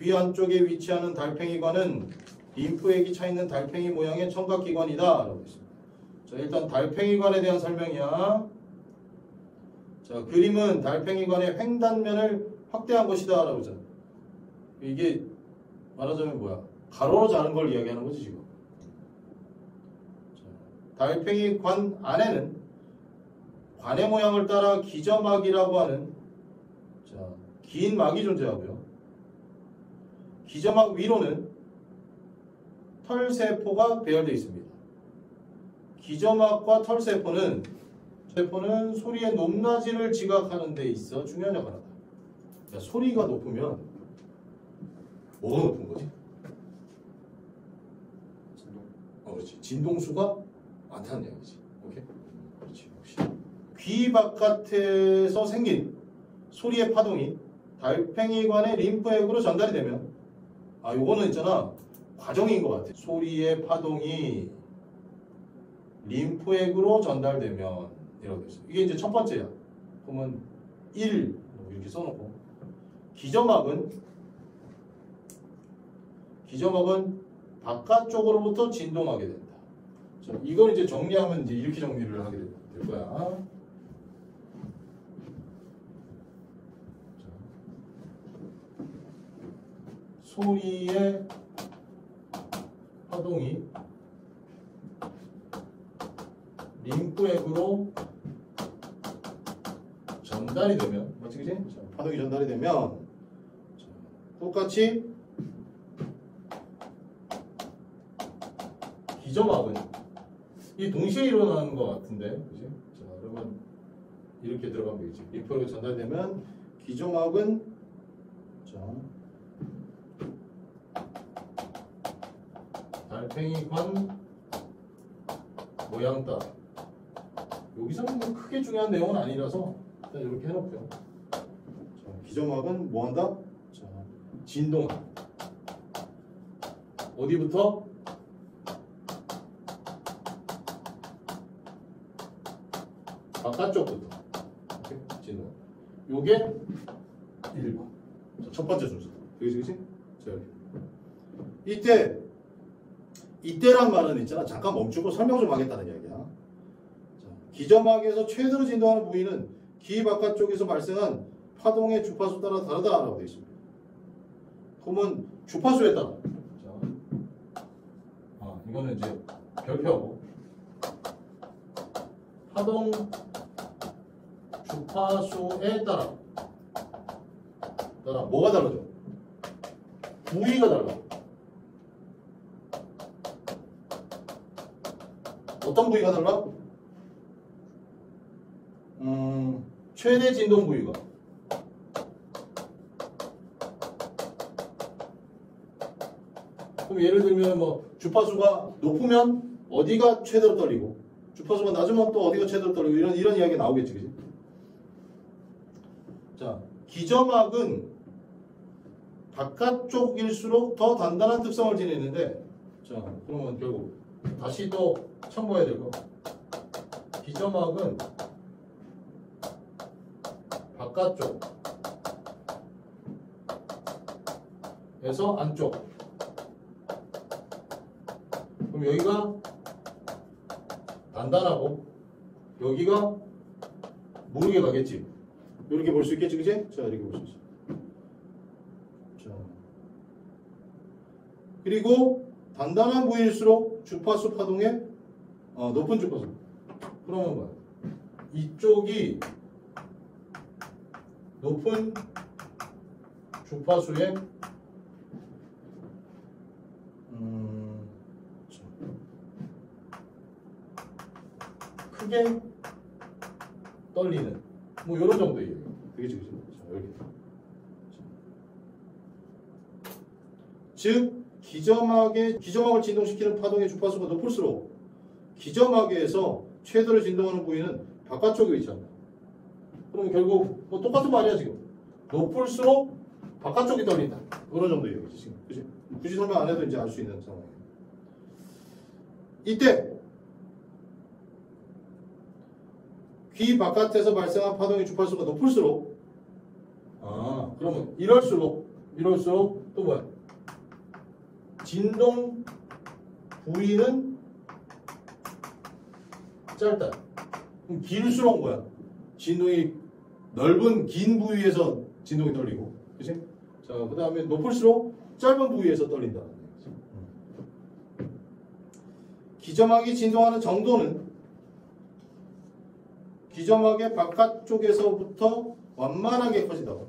귀 안쪽에 위치하는 달팽이관은 림프액이 차 있는 달팽이 모양의 청각기관이다 라고 있습니다. 자, 일단 달팽이관에 대한 설명이야. 자, 그림은 달팽이관의 횡단면을 확대한 것이다 라고 하잖아. 이게 말하자면 뭐야? 가로로 자른 걸 이야기하는 거지 지금. 자, 달팽이관 안에는 관의 모양을 따라 기저막이라고 하는 자, 긴 막이 존재하고요. 기저막 위로는 털세포가 배열되어 있습니다. 기저막과 털세포는 소리의 높낮이를 지각하는 데 있어 중요한 역할을 한다. 그러니까 소리가 높으면 뭐가 높은 거지? 진동. 그렇지. 진동수가 많다는 얘기지. 오케이? 그렇지. 역시. 귀 바깥에서 생긴 소리의 파동이 달팽이관의 림프액으로 전달이 되면 요거는 있잖아. 과정인 것 같아. 소리의 파동이 림프액으로 전달되면 이라고 됐어. 이게 이제 첫 번째야. 그러면 1 이렇게 써놓고 기저막은 바깥쪽으로부터 진동하게 된다. 자, 이걸 이제 정리하면 이제 이렇게 정리를 하게 될 거야. 자, 소리의 파동이 림프액으로 전달이 되면 맞지 그지? 자, 파동이 전달이 되면 자, 똑같이 기저막은 이 동시에 일어나는 것 같은데 그지? 자, 그러면 이렇게 들어가면 되겠지. 림프액으로 전달되면 기저막은 자, 달팽이관 모양 따라 여기서는 뭐 크게 중요한 내용은 아니라서 일단 이렇게 해놓고요. 자, 기저막은 뭐한다? 자, 진동한다. 어디부터? 바깥쪽부터. 이렇게 진동. 요게 1번. 자, 첫 번째 순서. 그치? 자, 이렇게. 이때란 말은 있잖아. 잠깐 멈추고 설명 좀 하겠다는 이야기야. 자, 기저막에서 최대로 진동하는 부위는 귀 바깥쪽에서 발생한 파동의 주파수 따라 다르다라고 되어 있습니다. 그러면 주파수에 따라. 자, 이거는 이제 별표하고 파동 주파수에 따라 뭐가 다르죠? 부위가 달라. 어떤 부위가 달라? 최대 진동 부위가. 그럼 예를 들면 뭐 주파수가 높으면 어디가 최대로 떨리고 주파수가 낮으면 또 어디가 최대로 떨리고 이런 이야기 나오겠지, 그지? 자, 기저막은 바깥쪽일수록 더 단단한 특성을 지니는데, 자, 그러면 결국 다시 또 첨부해야 될 거. 기저막은 바깥쪽에서 안쪽. 그럼 여기가 단단하고 여기가 모르게 가겠지. 이렇게 볼 수 있겠지, 그지? 자, 이렇게 볼 수 있어. 자, 그리고 단단한 부위일수록 주파수 파동의 높은 주파수. 그러면 뭐야? 이쪽이 높은 주파수에 크게 떨리는 뭐 이런 정도예요. 되겠지, 그죠? 자, 이렇게. 즉 기저막을 진동시키는 파동의 주파수가 높을수록 기저막에서 최대로 진동하는 부위는 바깥쪽에 위치한다. 그럼 결국 뭐 똑같은 말이야 지금. 높을수록 바깥쪽이 떨린다. 이런 정도예요, 지금. 그치? 굳이 설명 안 해도 이제 알 수 있는 상황이에요. 이때 귀 바깥에서 발생한 파동의 주파수가 높을수록 그러면 이럴수록 이럴수록 또 뭐야? 진동 부위는 짧다. 그럼 길수록 뭐야? 진동이 넓은 긴 부위에서 진동이 떨리고, 그치? 자, 그 다음에 높을수록 짧은 부위에서 떨린다. 기점막이 진동하는 정도는 기점막의 바깥쪽에서부터 완만하게 커진다고.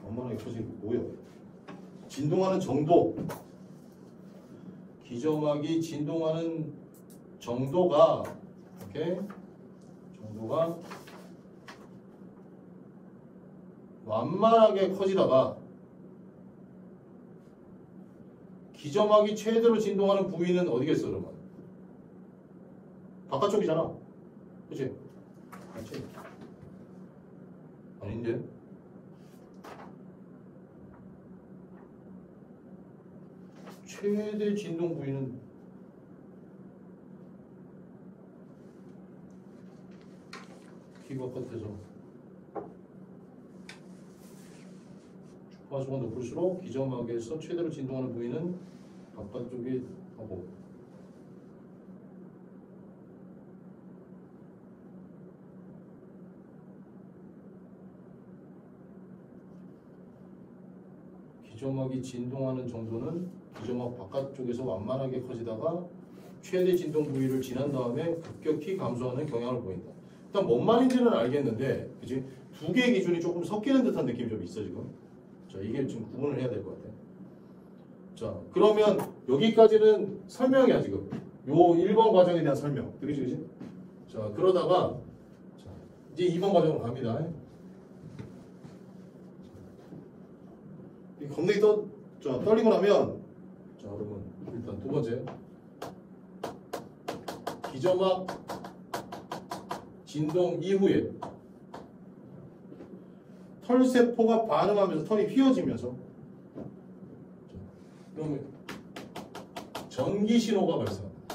완만하게 커지는 게 뭐야? 진동하는 정도. 기점막이 진동하는 정도가, 오케이? 정도가 완만하게 커지다가 기점막이 최대로 진동하는 부위는 어디겠어, 그러면? 바깥쪽이잖아. 그치? 그치? 아닌데? 최대 진동 부위는 귀 바깥에서 주파수가 높을수록 기점막에서 최대로 진동하는 부위는 바깥쪽에 하고 기점막이 진동하는 정도는 기점막 바깥쪽에서 완만하게 커지다가 최대 진동 부위를 지난 다음에 급격히 감소하는 경향을 보인다. 일단 뭔 말인지는 알겠는데, 그치? 두 개의 기준이 조금 섞이는 듯한 느낌이 좀 있어 지금. 자, 이게 지금 구분을 해야 될 것 같아. 자, 그러면 여기까지는 설명이야 지금. 요 1번 과정에 대한 설명. 그치, 그치? 자, 그러다가 자, 이제 2번 과정으로 갑니다. 이 겁내기 떨리고 나면, 자, 여러분 일단 두 번째 기점막 진동 이후에 털세포가 반응하면서 털이 휘어지면서, 그러면 전기 신호가 발생합니다.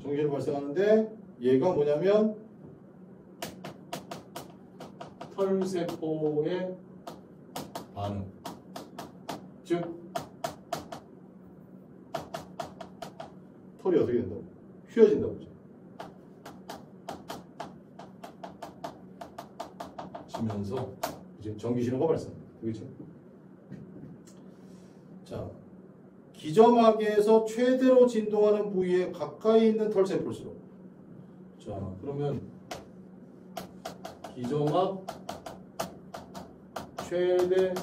전기 신호가 발생하는데 얘가 뭐냐면 털세포의 반응, 즉 털이 어떻게 된다고? 휘어진다고. 지면서 이제 전기 신호가 발생합니다. 그렇죠? 자, 기점막에서 최대로 진동하는 부위에 가까이 있는 털세포일수록, 자, 그러면 기점막 최대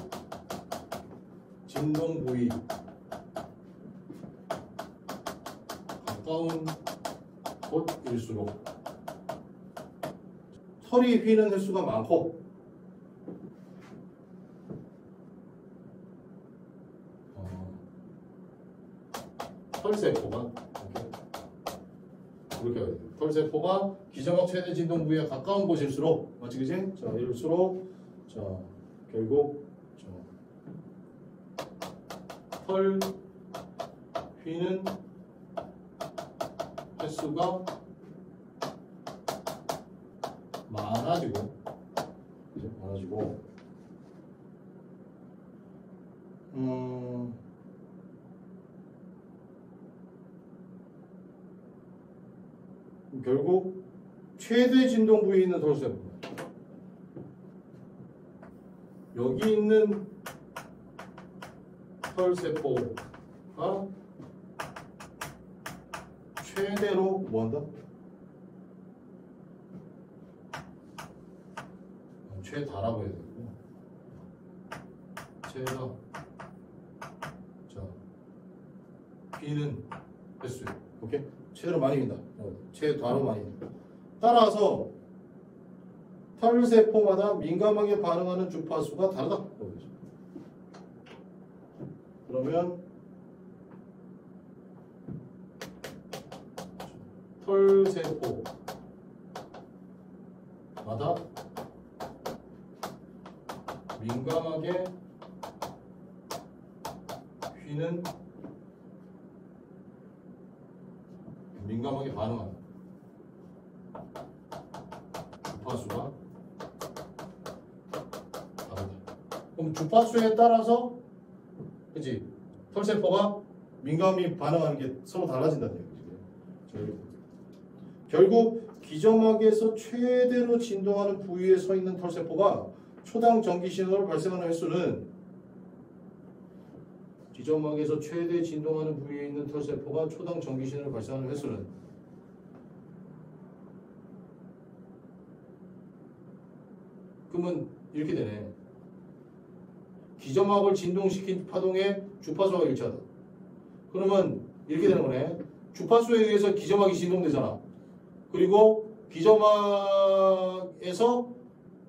진동 부위 가까운 곳일수록 털이 휘는 횟수가 많고, 털세포가 이렇게 해야 돼요. 털세포가 기점막 최대 진동 부위에 가까운 곳일수록, 맞지, 그지? 자, 이럴수록, 자, 결국 털 휘는 횟수가 많아지고, 그죠? 많아지고, 결국 최대 진동 부위에 있는 털세포, 여기 있는 털세포가 최대로 뭐한다? 최다라고 해야 되고, 최다. 자, B는 횟수. 오케이? 최대로 많이 빈다. 최다로 많이 빈다. 따라서 털세포마다 민감하게 반응하는 주파수가 다르다. 그러면 털세포마다 민감하게 휘는, 민감하게 반응하는 주파수가 그럼 주파수에 따라서 그치? 털세포가 민감히 반응하는 게 서로 달라진다는 얘기지. 결국 기점막에서 최대로 진동하는 부위에 서 있는 털세포가 초당 전기 신호를 발생하는 횟수는 기점막에서 최대 진동하는 부위에 있는 털세포가 초당 전기 신호를 발생하는 횟수는 그러면 이렇게 되네. 기점막을 진동시킨 파동의 주파수와 일치하다. 그러면 이렇게 되는 거네. 주파수에 의해서 기점막이 진동되잖아. 그리고 기점막에서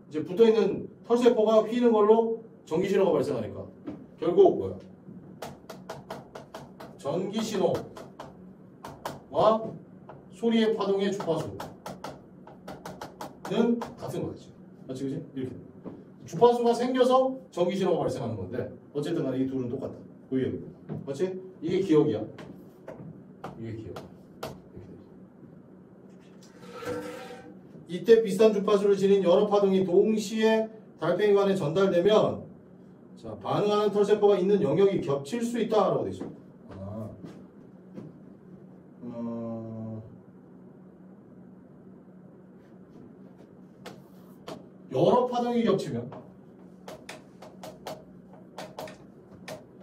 이제 붙어있는 털세포가 휘는 걸로 전기신호가 발생하니까 결국 뭐야? 전기신호와 소리의 파동의 주파수는 같은 거지. 맞지, 그지? 이렇게. 주파수가 생겨서 전기신호가 발생하는 건데 어쨌든 간에 이 둘은 똑같다. 의역입니다. 맞지? 이게 기억이야. 이게 기억. 이때 비슷한 주파수를 지닌 여러 파동이 동시에 달팽이관에 전달되면 자, 반응하는 털세포가 있는 영역이 겹칠 수 있다라고 되어 있습니다. 여러 파동이 겹치면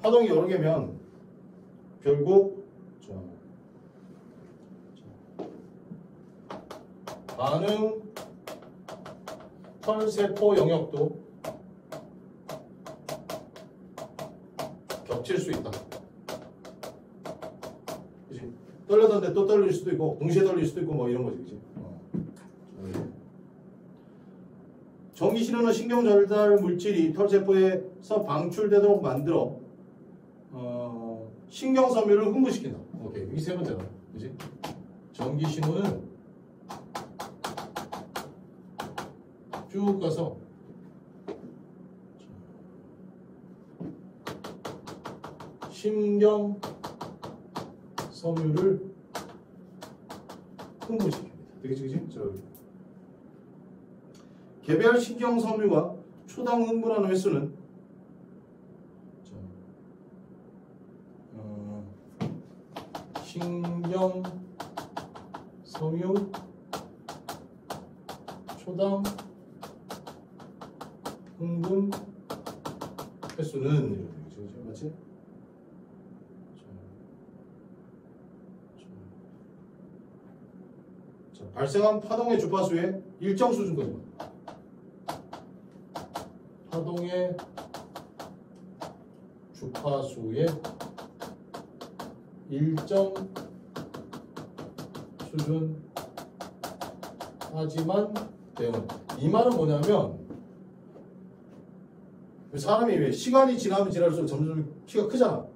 파동이 여러 개면 결국 반응 털세포 영역도 겹칠 수 있다. 그치? 떨려던데 또 떨릴 수도 있고 동시에 떨릴 수도 있고 뭐 이런 거지. 그치? 전기신호는 신경 전달 물질이 털세포에서 방출되도록 만들어 신경 섬유를 흥분시킨다. 오케이, 이 세 번째다. 그치? 전기신호는 쭉 가서 신경 섬유를 흥분시킵니다. 되겠지, 그치? 개별 신경 섬유가 초당 흥분하는 횟수는 신경 섬유 초당 흥분 횟수는 이렇게 되겠죠, 맞지? 자, 발생한 파동의 주파수의 일정 수준까지만. 파동의 주파수의 일정 수준 하지만 되는. 이 말은 뭐냐면 사람이 왜 시간이 지나면 지날수록 점점 키가 크잖아.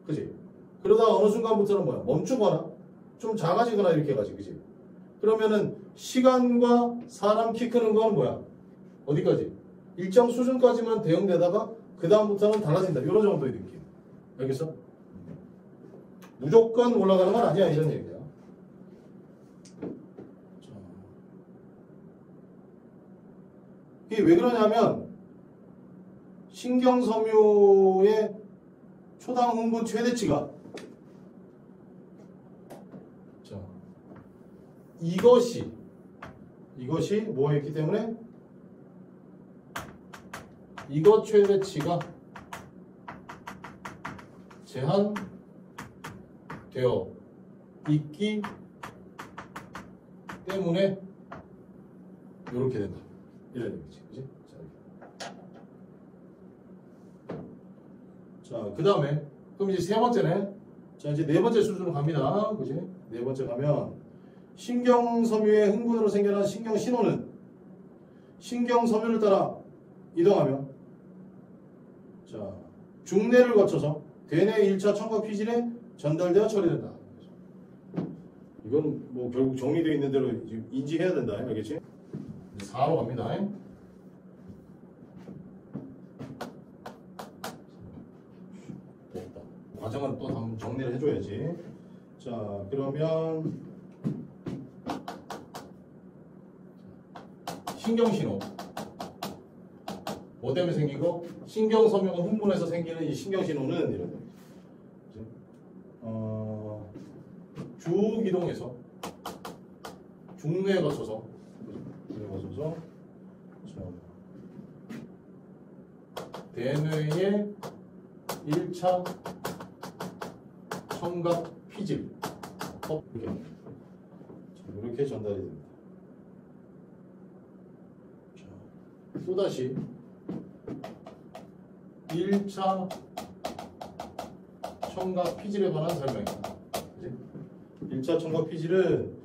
그지? 그러다가 어느 순간부터는 뭐야? 멈추거나 좀 작아지거나 이렇게 해가지고, 그지? 그러면은 시간과 사람 키 크는 건 뭐야? 어디까지? 일정 수준까지만 대응되다가 그 다음부터는 달라진다. 이런 정도의 느낌. 알겠어? 무조건 올라가는 건 아니야. 이런 얘기야. 이게 왜 그러냐면 신경섬유의 초당 흥분 최대치가 자, 이것이 뭐가 있기 때문에 이것 최대치가 제한되어 있기 때문에 이렇게 된다. 이런 얘기지. 그치? 자, 그 다음에 그럼 이제 세 번째네. 자, 이제 네 번째 수준으로 갑니다. 그치? 네 번째 가면 신경섬유의 흥분으로 생겨난 신경신호는 신경섬유를 따라 이동하며 자, 중뇌를 거쳐서 대뇌 1차 청각 피질에 전달되어 처리된다. 이건 뭐 결국 정리되어 있는 대로 인지해야 된다. 알겠지? 4로 갑니다. 됐다. 과정은 또 한번 정리를 해줘야지. 자, 그러면 신경신호 뭐 때문에 생긴 거? 신경섬유가 흥분해서 생기는 이 신경신호는 이런 거. 주기동에서 중뇌에 거쳐서 대뇌의 1차 청각 피질 이렇게 전달이 됩니다. 자, 또다시 1차 청각 피질에 관한 설명입니다. 1차 청각 피질은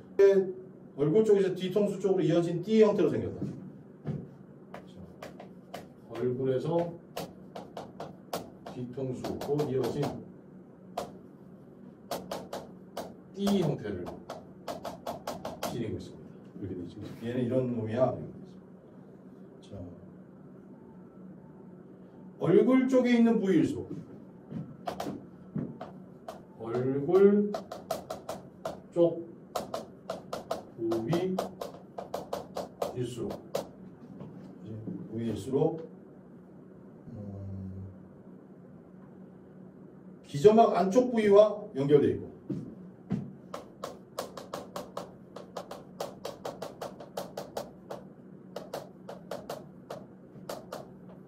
얼굴 쪽에서 뒤통수 쪽으로 이어진 띠 형태로 생겼다. 자, 얼굴에서 뒤통수로 이어진 띠 형태를 지니고 있습니다. 이렇게 되죠. 얘는 이런 놈이야. 자, 얼굴 쪽에 있는 부위일수록 얼굴 쪽 부위일수록 기저막 안쪽 부위와 연결되어 있고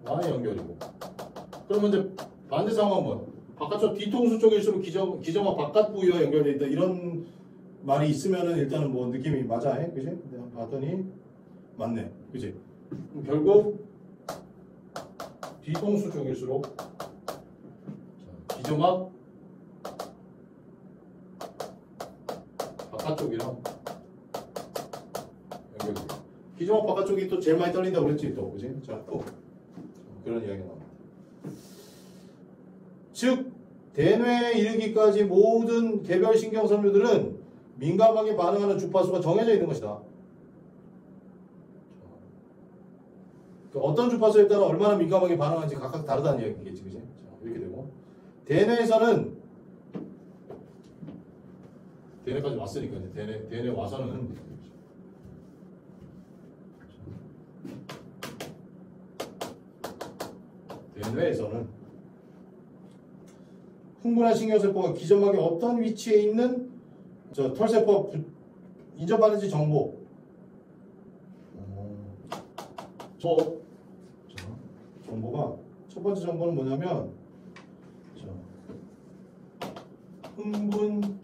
와 연결이고 그러면 이제 반대 상황 한번 바깥쪽 뒤통수 쪽일수록 기저막 바깥 부위와 연결되어 있다 이런 말이 있으면은 일단은 뭐 느낌이 맞아 그지? 봤더니 맞네 그지? 그럼 결국 뒤통수 쪽일수록 기저막 바깥쪽이랑 연결돼. 기저막 바깥쪽이 또 제일 많이 떨린다고 그랬지 또 그지? 자, 또 그런 이야기가 나옵니다. 즉 대뇌에 이르기까지 모든 개별 신경섬유들은 민감하게 반응하는 주파수가 정해져 있는 것이다. 어떤 주파수에 따라 얼마나 민감하게 반응하는지 각각 다르다는 이야기겠지, 그지? 이렇게 되고 대뇌에서는 대뇌까지 왔으니까 이제 대뇌 와서는 대뇌에서는 흥분한 신경세포가 기저막의 어떤 위치에 있는 털세포와 인접하는지 정보 정보가 첫 번째 정보는 뭐냐면 흥분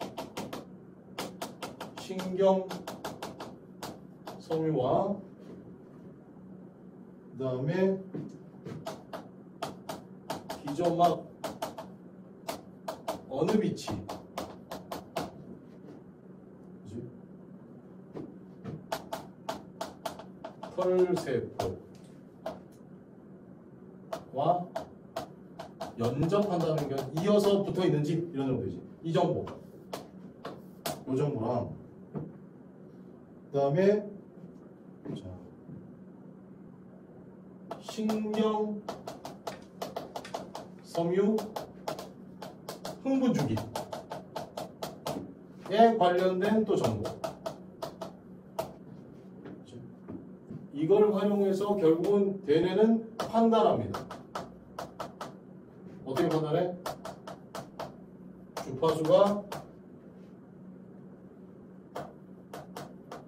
신경 섬유와 그 다음에 기저막 어느 위치 털세포와 연접한다는 게 이어서 붙어 있는지 이런 정도이지. 이 정보. 이 정보랑 그 다음에 신경 섬유 흥분 주기에 관련된 또 정보. 이걸 활용해서 결국은 대뇌는 판단합니다. 어떻게 판단해? 주파수가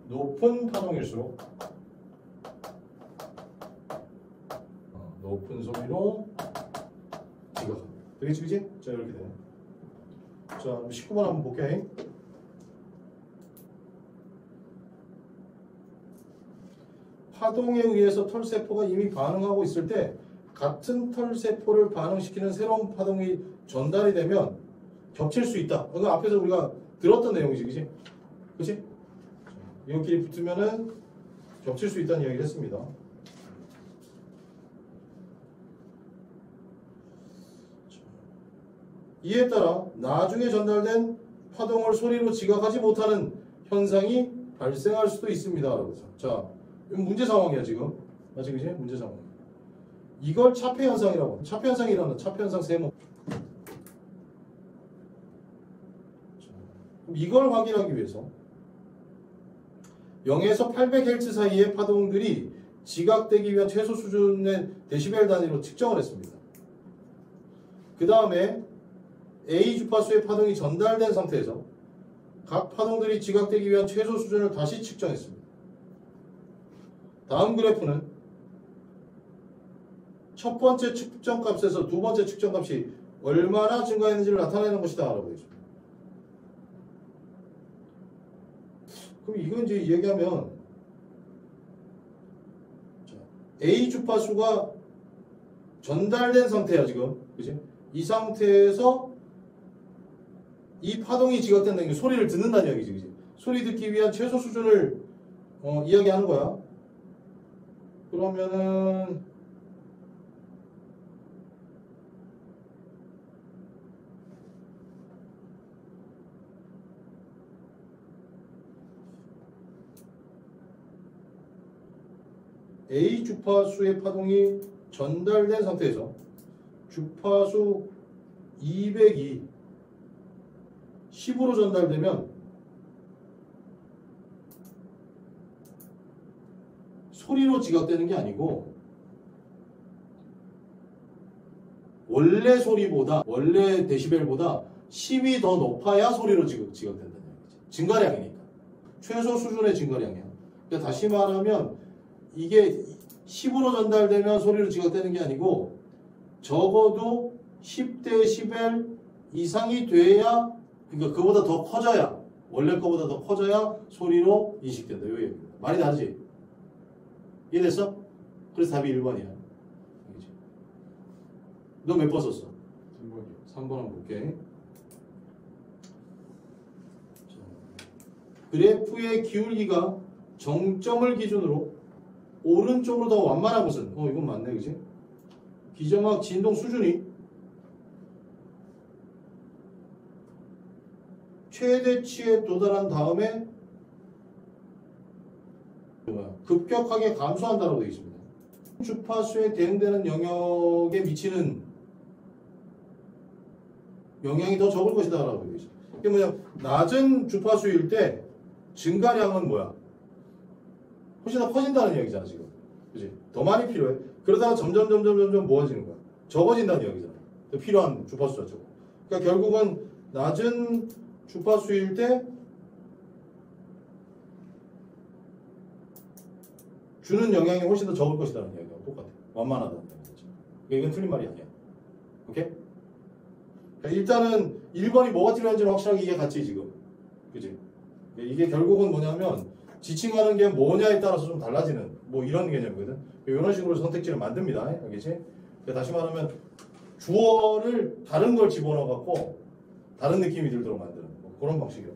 높은 파동일수록 높은 소리로 지각합니다. 되겠지, 그지? 자, 이렇게 되네. 자, 19번 한번 볼게. 파동에 의해서 털세포가 이미 반응하고 있을 때 같은 털세포를 반응시키는 새로운 파동이 전달이 되면 겹칠 수 있다. 이거 앞에서 우리가 들었던 내용이지, 그치? 그치? 이것끼리 붙으면은 겹칠 수 있다는 이야기를 했습니다. 이에 따라 나중에 전달된 파동을 소리로 지각하지 못하는 현상이 발생할 수도 있습니다. 자, 이건 문제 상황이야 지금. 맞지, 그치? 문제 상황. 이걸 차폐 현상이라고. 차폐 현상이라는 차폐 현상 세모. 이걸 확인하기 위해서 0에서 800Hz 사이의 파동들이 지각되기 위한 최소 수준의 데시벨 단위로 측정을 했습니다. 그 다음에 A 주파수의 파동이 전달된 상태에서 각 파동들이 지각되기 위한 최소 수준을 다시 측정했습니다. 다음 그래프는 첫 번째 측정값에서 두 번째 측정값이 얼마나 증가했는지를 나타내는 것이다 라고 되어 있습니다. 그럼 이건 이제 얘기하면 A 주파수가 전달된 상태야 지금, 그지? 이 상태에서 이 파동이 지각된다는 게 소리를 듣는다는 이야기지, 그지? 소리 듣기 위한 최소 수준을 이야기하는 거야. 그러면은 A 주파수의 파동이 전달된 상태에서 주파수 200이 10으로 전달되면 소리로 지각되는 게 아니고 원래 소리보다, 원래 데시벨보다 10이 더 높아야 소리로 지각된다는 얘기지. 증가량이니까. 최소 수준의 증가량이야. 그러니까 다시 말하면 이게 10으로 전달되면 소리로 지각되는 게 아니고 적어도 10dB 이상이 돼야, 그러니까 그보다 더 커져야, 원래 거보다 더 커져야 소리로 인식된다. 요 얘기입니다. 말이 다르지? 이해됐어? 그래서 답이 1번이야. 너 몇 번 썼어? 3번이요. 3번 한번 볼게. 그래프의 기울기가 정점을 기준으로 오른쪽으로 더 완만한 것은, 이건 맞네, 그지? 기저막 진동 수준이 최대치에 도달한 다음에 급격하게 감소한다고 되어 있습니다. 주파수에 대응되는 영역에 미치는 영향이 더 적을 것이다 라고 되어 있습니다. 이게 뭐냐, 낮은 주파수일 때 증가량은 뭐야? 훨씬 더 커진다는 이야기잖아 지금, 그지? 더 많이 필요해. 그러다가 점점 모아지는 거야. 적어진다는 이야기잖아. 필요한 주파수 자체가. 그러니까 결국은 낮은 주파수일 때 주는 영향이 훨씬 더 적을 것이라는 이야기가 똑같아. 완만하다는 얘기죠. 이건 틀린 말이 아니야. 오케이? 그러니까 일단은 1번이 뭐가 필요한지는 확실하게 이해 갔지 지금, 그지? 이게 결국은 뭐냐면 지칭하는 게 뭐냐에 따라서 좀 달라지는 뭐 이런 개념이거든. 이런 식으로 선택지를 만듭니다. 알겠지? 다시 말하면 주어를 다른 걸 집어넣어 갖고 다른 느낌이 들도록 만드는 뭐 그런 방식이라고.